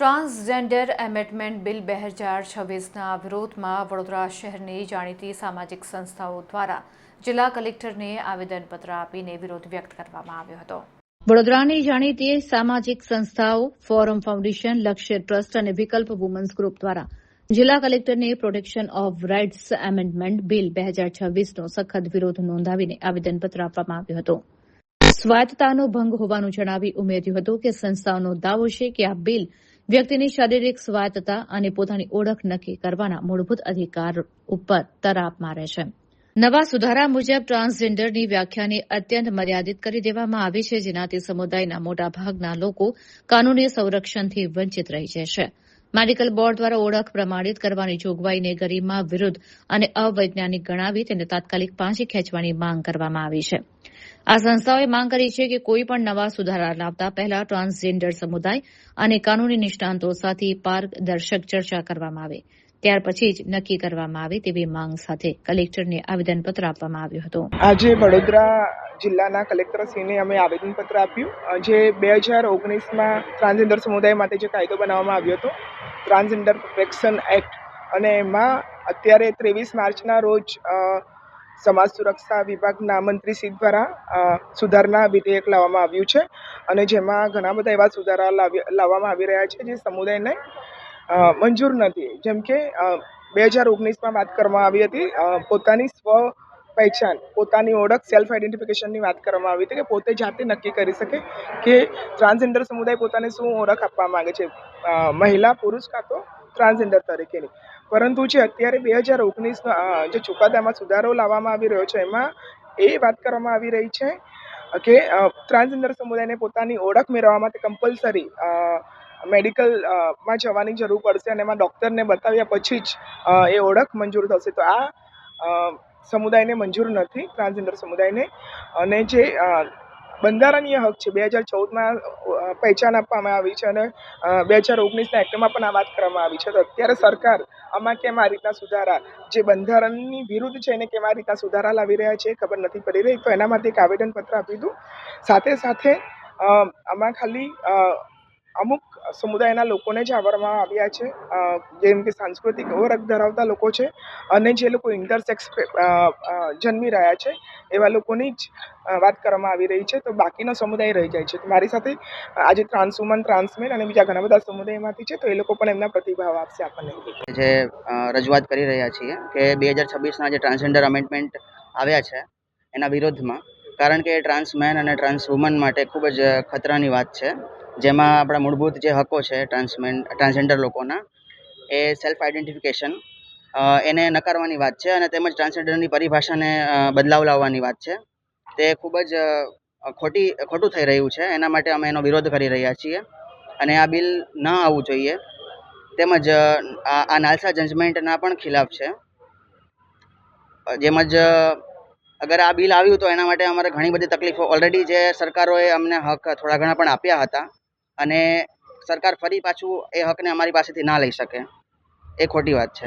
Transgender amendment bill 2026ના વિરોધમાં વડોદરા શહેરની જાણીતી સામાજિક સંસ્થાઓ દ્વારા જિલ્લા કલેક્ટરને આવેદનપત્ર આપીને વિરોધ વ્યક્ત કરવામાં આવ્યો હતો। વડોદરાની જાણીતી સામાજિક સંસ્થાઓ ફોરમ ફાઉન્ડેશન, લક્ષ્ય ટ્રસ્ટ અને વિકલ્પ વુમન્સ ગ્રુપ દ્વારા જિલ્લા કલેક્ટરને protection of rights amendment bill 2026નો સખત વિરોધ નોંધાવીને આવેદનપત્ર આપવામાં આવ્યું હતું। સ્વાયત્તતાનો ભંગ હોવાનું જણાવી ઉમેર્યું હતું કે સંસ્થાઓનો દાવો છે કે આ બિલ વ્યક્તિની શારીરિક સ્વાયત્તતા અને પોતાની ઓળખ નક્કી કરવાના મૂળભૂત અધિકાર ઉપર તરાપ મારે છે। નવા સુધારા મુજબ ટ્રાન્સજેન્ડરની વ્યાખ્યાને અત્યંત મર્યાદિત કરી દેવામાં આવી છે, જેનાથી સમુદાયના મોટાભાગના લોકો કાનૂની સંરક્ષણથી વંચિત રહી જશે। મેડિકલ બોર્ડ દ્વારા ઓળખ પ્રમાણિત કરવાની જોગવાઈને ગરિમા વિરુદ્ધ અને અવૈજ્ઞાનિક ગણાવી તેને તાત્કાલિક પાછી ખેંચવાની માંગ કરવામાં આવી છે। આ સંસ્થાઓએ માંગ કરી છે કે કોઈપણ નવા સુધારા લાવતા પહેલા ટ્રાન્સજેન્ડર સમુદાય અને કાનૂની નિષ્ણાંતો સાથે પારદર્શક ચર્ચા કરવામાં આવે, ત્યાર પછી જ નક્કી કરવામાં આવે તેવી માંગ સાથે કલેક્ટરને આવેદનપત્ર આપવામાં આવ્યું હતું। આજે વડોદરા જિલ્લાના કલેક્ટરશ્રીને અમે આવેદનપત્ર આપ્યું, જે 2019માં ટ્રાન્સજેન્ડર સમુદાય માટે જે કાયદો બનાવવામાં આવ્યો હતો, ટ્રાન્સજેન્ડર પ્રોટેક્શન એક્ટ, અને એમાં અત્યારે 23 માર્ચના રોજ સમાજ સુરક્ષા વિભાગના મંત્રીશ્રી દ્વારા સુધારણા વિધેયક લાવવામાં આવ્યું છે, અને જેમાં ઘણા બધા એવા સુધારા લાવવામાં આવી રહ્યા છે જે સમુદાયને મંજૂર નથી। જેમ કે 2019માં વાત કરવામાં આવી હતી પોતાની સ્વ પહેચાન, પોતાની ઓળખ, સેલ્ફ આઈડેન્ટિફિકેશનની વાત કરવામાં આવી હતી કે પોતે જાતે નક્કી કરી શકે કે ટ્રાન્સજેન્ડર સમુદાય પોતાને શું ઓળખ આપવા માંગે છે, મહિલા, પુરુષ કાં તો ટ્રાન્સજેન્ડર તરીકેની। પરંતુ જે અત્યારે 2019 જે ચુકાદામાં સુધારો લાવવામાં આવી રહ્યો છે, એમાં એ વાત કરવામાં આવી રહી છે કે ટ્રાન્સજેન્ડર સમુદાયને પોતાની ઓળખ મેળવવા માટે કમ્પલસરી મેડિકલમાં જવાની જરૂર પડશે, અને એમાં ડૉક્ટરને બતાવ્યા પછી જ એ ઓળખ મંજૂર થશે। તો આ સમુદાયને મંજૂર નથી, ટ્રાન્સજેન્ડર સમુદાયને। અને જે બંધારણીય હક છે, 2014માં પહેચાન આપવામાં આવી છે, અને 2019ના એક્ટમાં પણ આ વાત કરવામાં આવી છે। તો અત્યારે સરકાર આમાં કેમ આ રીતના સુધારા, જે બંધારણની વિરુદ્ધ છે એને કેમ આ રીતના સુધારા લાવી રહ્યા છે ખબર નથી પડી રહી। તો એના માટે એક આવેદનપત્ર આપી દઉં। સાથે સાથે આમાં ખાલી અમુક સમુદાયના લોકોને જ આવરવામાં આવ્યા છે, જેમ કે સાંસ્કૃતિક ઓળખ ધરાવતા લોકો છે, અને જે લોકો ઇન્ટરસેક્સ જન્મી રહ્યા છે એવા લોકોની જ વાત કરવામાં આવી રહી છે। તો બાકીનો સમુદાય રહી જાય છે। તો મારી સાથે આજે ટ્રાન્સ વુમન, ટ્રાન્સમેન અને બીજા ઘણા બધા સમુદાયમાંથી છે, તો એ લોકો પણ એમના પ્રતિભાવ આપશે આપણને। જે રજૂઆત કરી રહ્યા છીએ કે 2026ના જે ટ્રાન્સજેન્ડર અમેન્ડમેન્ટ આવ્યા છે એના વિરોધમાં, કારણ કે ટ્રાન્સમેન અને ટ્રાન્સ વુમન માટે ખૂબ જ ખતરાની વાત છે, જેમાં આપણા મૂળભૂત જે હકો છે ટ્રાન્સજેન્ડર લોકોના, એ સેલ્ફ આઈડેન્ટિફિકેશન એને નકારવાની વાત છે, અને તેમજ ટ્રાન્સજેન્ડરની પરિભાષાને બદલાવ લાવવાની વાત છે। તે ખૂબ જ ખોટું થઈ રહ્યું છે, એના માટે અમે એનો વિરોધ કરી રહ્યા છીએ, અને આ બિલ ન આવવું જોઈએ। તેમજ આ નાલસા જજમેન્ટના પણ ખિલાફ છે। જેમજ અગર આ બિલ આવ્યું તો એના માટે અમારે ઘણી બધી તકલીફો, ઓલરેડી જે સરકારોએ અમને હક થોડા ઘણા પણ આપ્યા હતા, અને સરકાર ફરી પાછું એ હકને અમારી પાસેથી ના લઈ શકે, એ ખોટી વાત છે।